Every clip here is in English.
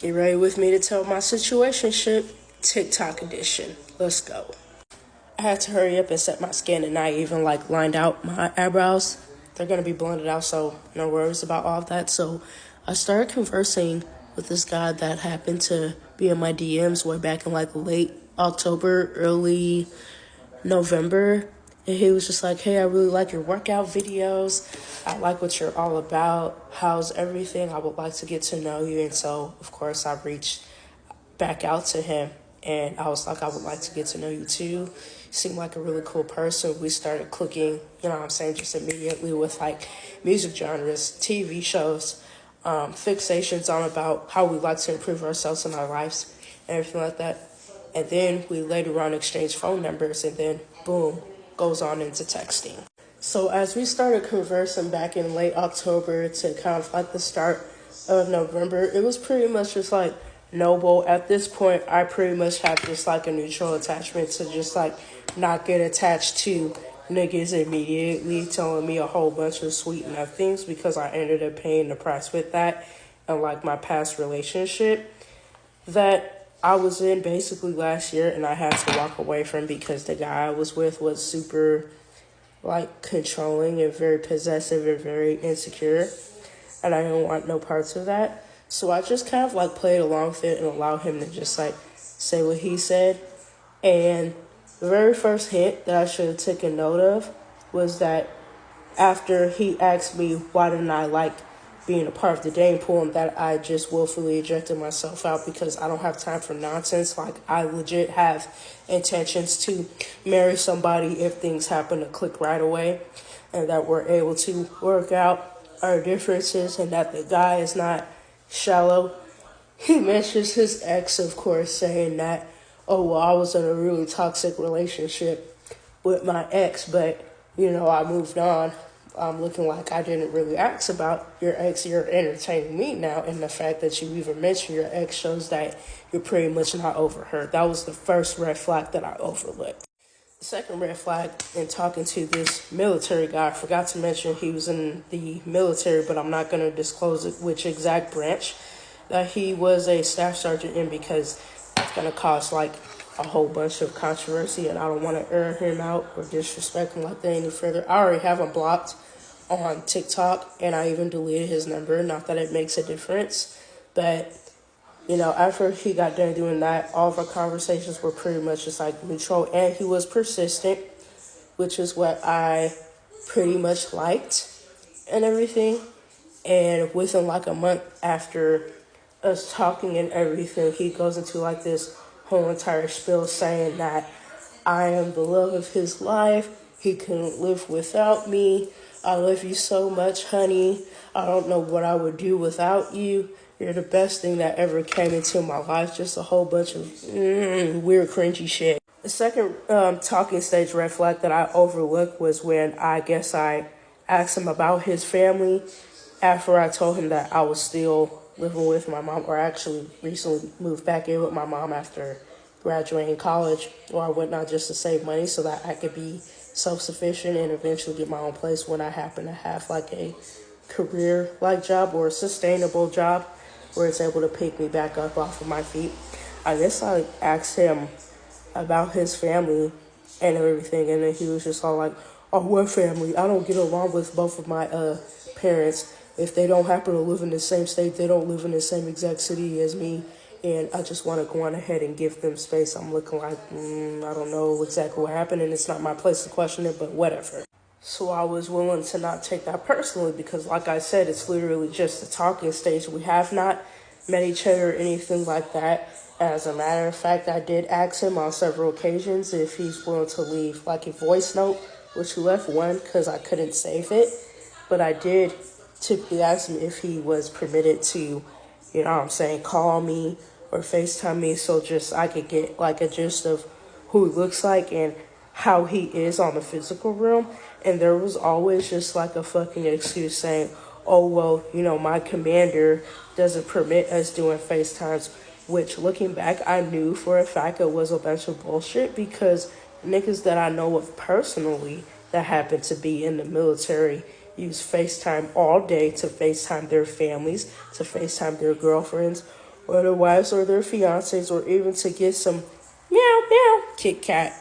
Get ready with me to tell my situationship, TikTok edition. Let's go. I had to hurry up and set my skin, and I even lined out my eyebrows. They're gonna be blended out, so no worries about all of that. So I started conversing with this guy that happened to be in my DMs way back in late October, early November. And he was just like, hey, I really like your workout videos. I like what you're all about. How's everything? I would like to get to know you. And so, of course, I reached back out to him. And I was like, I would like to get to know you too. You seem like a really cool person. We started clicking, just immediately with music genres, TV shows, fixations on about how we like to improve ourselves in our lives and everything like that. And then we later on exchanged phone numbers, and then boom, goes on into texting. So as we started conversing back in late October to kind of the start of November, it was pretty much just noble. At this point, I pretty much have just a neutral attachment to just not get attached to niggas immediately telling me a whole bunch of sweet enough things, because I ended up paying the price with that. And my past relationship that I was in basically last year, and I had to walk away from because the guy I was with was super controlling and very possessive and very insecure, and I didn't want no parts of that. So I just kind of played along with it and allowed him to just say what he said. And the very first hint that I should have taken note of was that after he asked me why didn't I being a part of the dating pool, and that I just willfully ejected myself out because I don't have time for nonsense. I legit have intentions to marry somebody if things happen to click right away, and that we're able to work out our differences, and that the guy is not shallow. He mentions his ex, of course, saying that, oh, well, I was in a really toxic relationship with my ex, but, I moved on. I'm looking like I didn't really ask about your ex. You're entertaining me now, and the fact that you even mentioned your ex shows that you're pretty much not over her. That was the first red flag that I overlooked. The second red flag in talking to this military guy, I forgot to mention he was in the military, but I'm not going to disclose which exact branch that he was a staff sergeant in, because it's going to cause a whole bunch of controversy, and I don't want to air him out or disrespect him that any further. I already have him blocked on TikTok, and I even deleted his number. Not that it makes a difference, but after he got done doing that, all of our conversations were pretty much just neutral, and he was persistent, which is what I pretty much liked and everything. And within a month after us talking and everything, he goes into this whole entire spiel saying that I am the love of his life. He couldn't live without me. I love you so much, honey. I don't know what I would do without you. You're the best thing that ever came into my life. Just a whole bunch of weird, cringy shit. The second talking stage red flag that I overlooked was when I asked him about his family after I told him that I was still living with my mom, or actually recently moved back in with my mom after graduating college or whatnot, just to save money so that I could be self-sufficient and eventually get my own place when I happen to have a career job or a sustainable job where it's able to pick me back up off of my feet. I asked him about his family and everything, and then he was just all oh, what family? I don't get along with both of my parents. If they don't happen to live in the same state, they don't live in the same exact city as me, and I just want to go on ahead and give them space. I'm looking I don't know exactly what happened, and it's not my place to question it, but whatever. So I was willing to not take that personally, because like I said, it's literally just a talking stage. We have not met each other or anything like that. As a matter of fact, I did ask him on several occasions if he's willing to leave a voice note, which he left one because I couldn't save it, but I did typically ask him if he was permitted to, call me or FaceTime me, so just I could get a gist of who he looks like and how he is on the physical realm. And there was always just a fucking excuse saying, oh, well, my commander doesn't permit us doing FaceTimes, which looking back, I knew for a fact it was a bunch of bullshit, because niggas that I know of personally that happen to be in the military use FaceTime all day to FaceTime their families, to FaceTime their girlfriends, or their wives or their fiancés, or even to get some meow meow Kit Kat.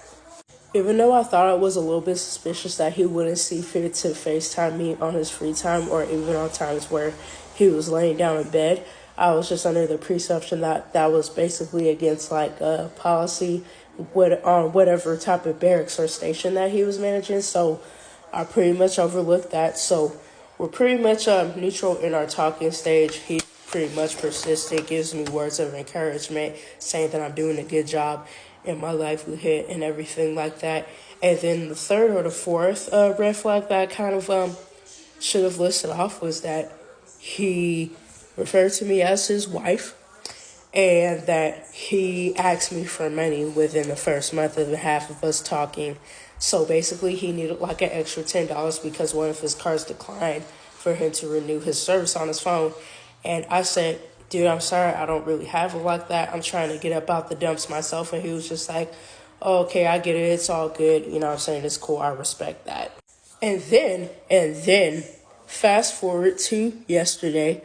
Even though I thought it was a little bit suspicious that he wouldn't see fit to FaceTime me on his free time or even on times where he was laying down in bed, I was just under the presumption that that was basically against like a policy on whatever type of barracks or station that he was managing. So I pretty much overlooked that. So we're pretty much neutral in our talking stage. He pretty much persistent, gives me words of encouragement, saying that I'm doing a good job in my livelihood and everything like that. And then the third or the fourth red flag that I kind of should have listed off was that he referred to me as his wife, and that he asked me for money within the first month and a half of us talking. So basically, he needed like an extra $10 because one of his cars declined for him to renew his service on his phone. And I said, dude, I'm sorry, I don't really have it like that. I'm trying to get up out the dumps myself. And he was just like, oh, okay, I get it. It's all good. You know what I'm saying? It's cool. I respect that. And then, fast forward to yesterday,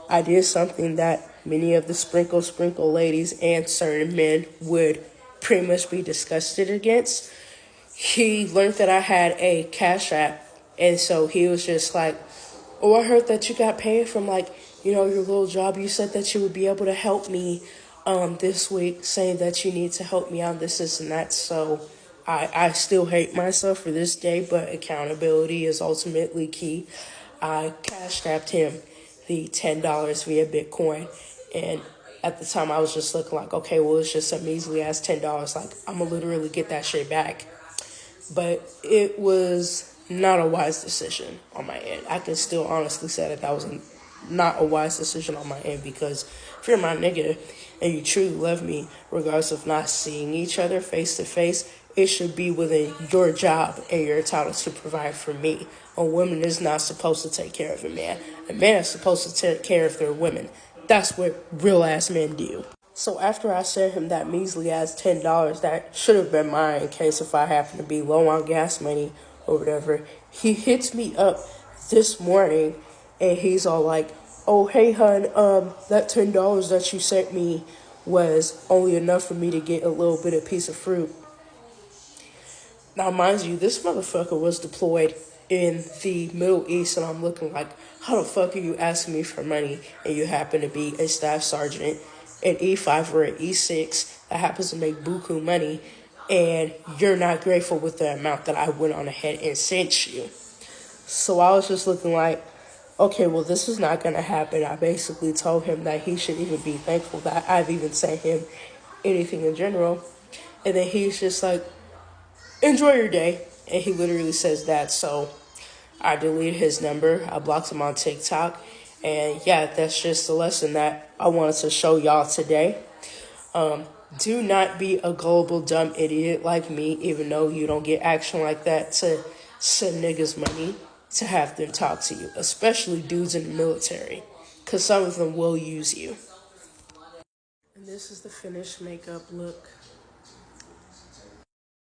I did something that many of the sprinkle ladies and certain men would pretty much be disgusted against. He learned that I had a Cash App, and so he was just like, oh, I heard that you got paid from like, your little job. You said that you would be able to help me this week, saying that you need to help me out, this, and that. So I still hate myself for this day, but accountability is ultimately key. I Cash Apped him the $10 via Bitcoin, and at the time I was just looking like, okay, well, it's just a measly ass $10. Like, I'm gonna literally get that shit back. But it was not a wise decision on my end. I can still honestly say that that was not a wise decision on my end, because if you're my nigga and you truly love me, regardless of not seeing each other face to face, it should be within your job and your entitled to provide for me. A woman is not supposed to take care of a man. A man is supposed to take care of their women. That's what real ass men do. So after I sent him that measly ass $10 that should have been mine in case if I happen to be low on gas money or whatever, he hits me up this morning and he's all like, oh, hey, hun, that $10 that you sent me was only enough for me to get a little bit of piece of fruit. Now, mind you, this motherfucker was deployed in the Middle East, and I'm looking like, how the fuck are you asking me for money and you happen to be a staff sergeant, an E5 or an E6 that happens to make buku money, and you're not grateful with the amount that I went on ahead and sent you? So I was just looking like, okay, well, this is not going to happen. I basically told him that he should even be thankful that I've even sent him anything in general. And then he's just like, enjoy your day. And he literally says that. So I deleted his number. I blocked him on TikTok. And yeah, that's just the lesson that I wanted to show y'all today. Do not be a gullible, dumb idiot like me, even though you don't get action like that to send niggas money to have them talk to you, especially dudes in the military, because some of them will use you. And this is the finished makeup look.